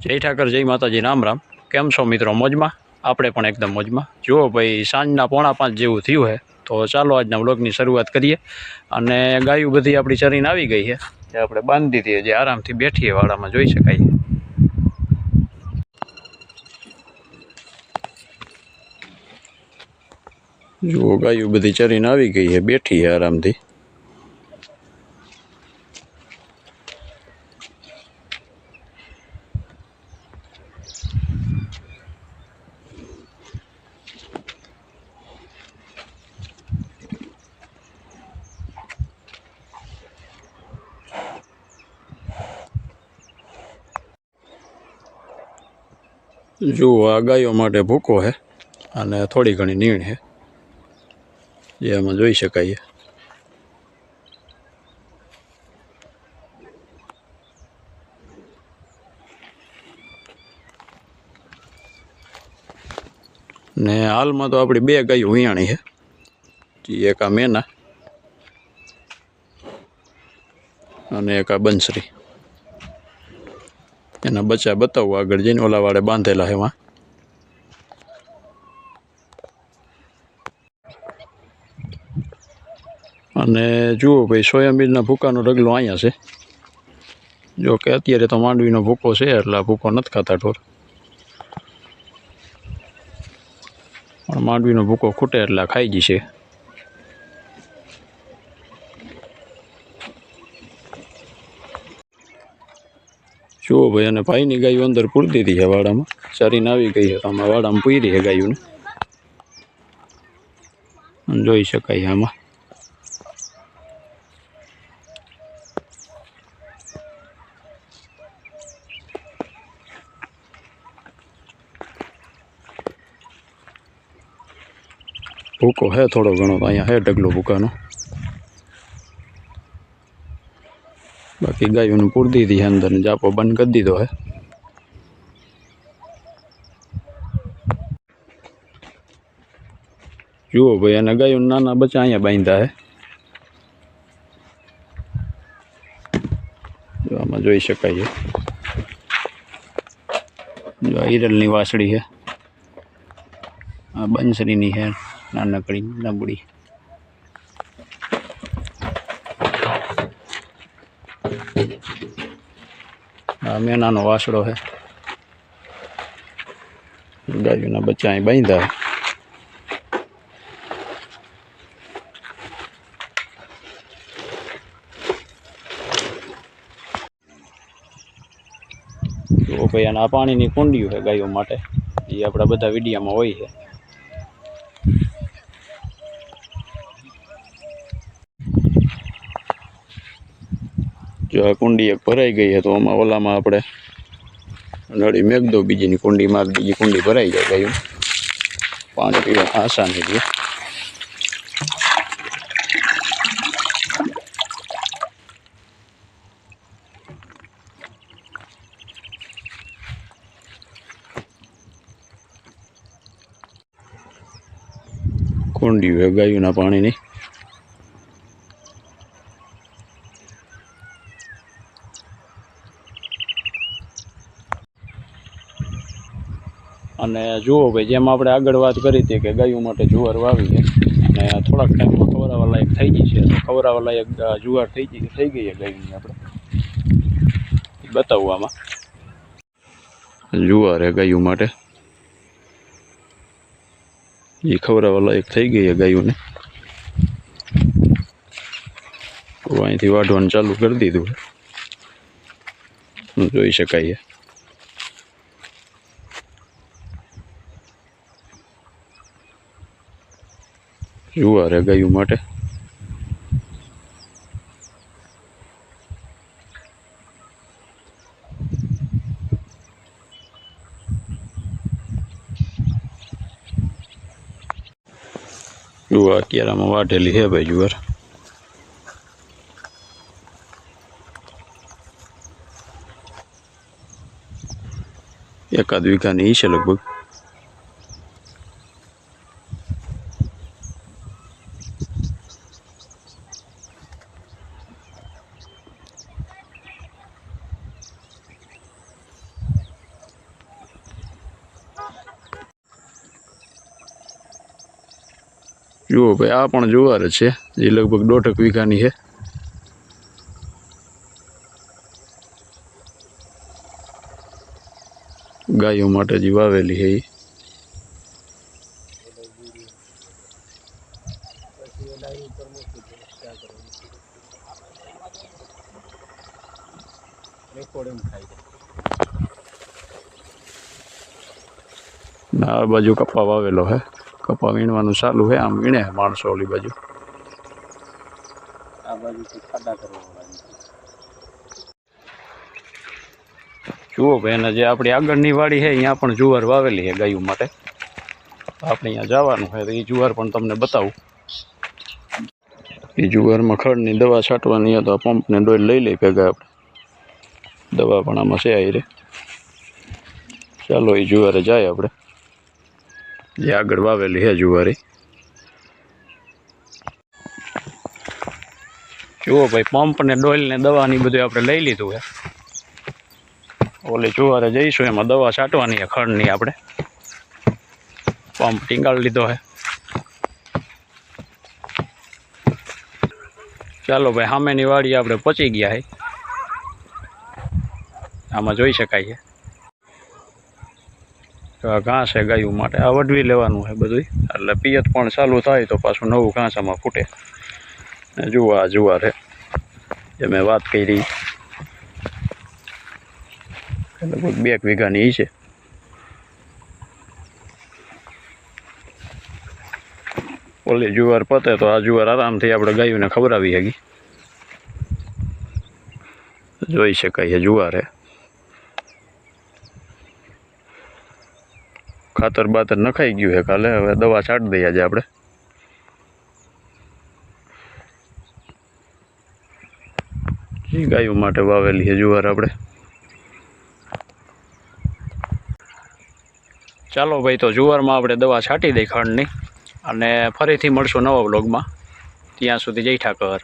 જય ઠાકર, જય માતાજી, રામ રામ। કેમ છો મિત્રો? મોજમાં? આપણે પણ એકદમ મોજમાં। જુઓ ભાઈ, સાંજના 4:45 જેવું થયું છે, તો ચાલો આજના વ્લોગની શરૂઆત કરીએ। અને ગાયું બધી આપણી ચરીને આવી ગઈ છે, જે આપણે બાંધી દીધી, જે આરામથી બેઠીએ વાડામાં જોઈ શકાય। જુઓ, ગાયું બધી ચરીને આવી ગઈ છે, બેઠી છે આરામથી। જુઓ, આ ગાયો માટે ભૂકો છે અને થોડી ઘણી નીણ છે, જે આમાં જોઈ શકાય। ને હાલમાં તો આપણી 2 ગાયો વિયાણી છે, જે એક આ મેના અને એક આ બંસરી। એના બચ્ચા બતાવું આગળ જઈને, ઓલા વાળે બાંધેલા છે એમાં। અને જુઓ ભાઈ, સોયાબીનના ભૂકાનો ઢગલો અહીંયા છે। જો કે અત્યારે તો માંડવીનો ભૂકો છે, એટલે આ ભૂકો નથી ખાતા ઢોર, પણ માંડવીનો ભૂકો ખૂટે એટલે ખાઈ જશે। જુઓ ભાઈ, અને ભાઈની ગાયું અંદર પૂરી દીધી છે વાડામાં, ચરીને આવી ગઈ છે, તો આમાં વાડામાં પૂરી છે ગાયુંને, જોઈ શકાય આમાં। ભૂકો હે થોડો ઘણો તો અહીંયા હે ઢગલો ભૂકાનો, બાકી ગાયોને પૂરી દીધી છે અંદર, જાપો બંધ કરી દીધો હે। જુઓ ભાઈ, અને ગાયોના નાના બચ્ચા અહીંયા બાંધ્યા હે, જો આમાં જોઈ શકાય છે। જો આ હિરલની વાસળી છે, આ બંસરીની છે નાનકડી નબળી, આ મેનાનો વાસળો છે। ગાયોના બચ્ચા અહીં બાંધ્યા છે। તો ભાઈ, અને આ પાણીની કુંડીઓ છે ગાયો માટે, એ આપણા બધા વિડીયામાં હોય છે। જો આ કુંડી એક ભરાઈ ગઈ છે, તો આમાં ઓલામાં આપણે નળી મેક દો, બીજીની કુંડીમાં બીજી કુંડી ભરાઈ જાય ગાયું, પાણી પીવા આસાની રહે। કુંડી છે ગાયોના પાણીની, અને જુઓ ભાઈ, જેમ આપણે આગળ વાત કરી હતી કે ગાયો માટે જુવાર વાવી છે, અને થોડાક ટાઈમમાં ખવડાવવા લાયક થઈ ગઈ છે, તો ખવડાવવા લાયક જુવાર થઈ ગઈ છે ગાયોની, આપણે બતાવું આમાં। જુવાર છે ગાયો માટે, એ ખવડાવવા લાયક થઈ ગઈ છે ગાયોને, તો અહીંથી વાઢવાનું ચાલુ કરી દીધું છે, જોઈ શકાય છે। જુવાર છે ગાયો માટે, જુઓ અત્યારે આમાં વાઢેલી છે ભાઈ જુવાર, એકાદ વીઘાની છે લગભગ। જુઓ ભાઈ, આ પણ જુવાર જ છે, જે લગભગ 1.5 વીઘાની છે. ગાયો માટે જે વાવેલી છે એ. આ બાજુ કપા વાવેલો છે, કપા વીણવાનું ચાલુ છે. આમ વીણે માણસો ઓલી બાજુ. આ બાજુ ખાડા કરવા જુઓ ભાઈ, અને જે આપણી આગળની વાડી છે અહીંયા પણ જુવાર વાવેલી છે ગાયો માટે. આપણે અહીંયા જવાનું છે તો એ જુવાર પણ તમને બતાવું. એ જુવારમાં ખડની દવા છાંટવાની તો આ પંપને ડોલ લઈ લઈ ભેગા આપણે. દવા પણ આમાં છે આવી રે. ચાલો એ જુવારે જાય આપણે, જે આગળ વાવેલી છે જુવારી. જુઓ ભાઈ, પંપ ને ડોલ ને દવા ની બધું આપણે લઈ લીધું છે. ઓલે જુવારે જઈશું, એમાં દવા છાંટવાની છે ખડની આપણે. પંપ ટીંગાળી લીધો છે. ચાલો ભાઈ, સામેની વાડી આપણે પહોંચી ગયા છે. આમાં જોઈ શકાય છે આ ઘાસ છે ગાયો માટે. આ વઢવી લેવાનું છે બધું, એટલે પિયત પણ ચાલુ થાય તો પાછું નવું ઘાસ આમાં ફૂટે. જુઓ આ જુવાર છે જે મેં વાત કરી, લગભગ 2 વીઘાની છે. ઓલી જુવાર પતે તો આ જુવાર આરામથી આપણે ગાયોને ખવડાવી શકી. જોઈ શકાય છે જુવાર છે. ખાતર બાતર નખાઈ ગયું છે કાલે, હવે દવા છાંટી દઈએ આજે આપણે. ગાયો માટે વાવેલી છે જુવાર આપણે. ચાલો ભાઈ, તો જુવારમાં આપણે દવા છાંટી દઈ ખડની, અને ફરીથી મળશું નવા વ્લોગમાં. ત્યાં સુધી જય ઠાકર.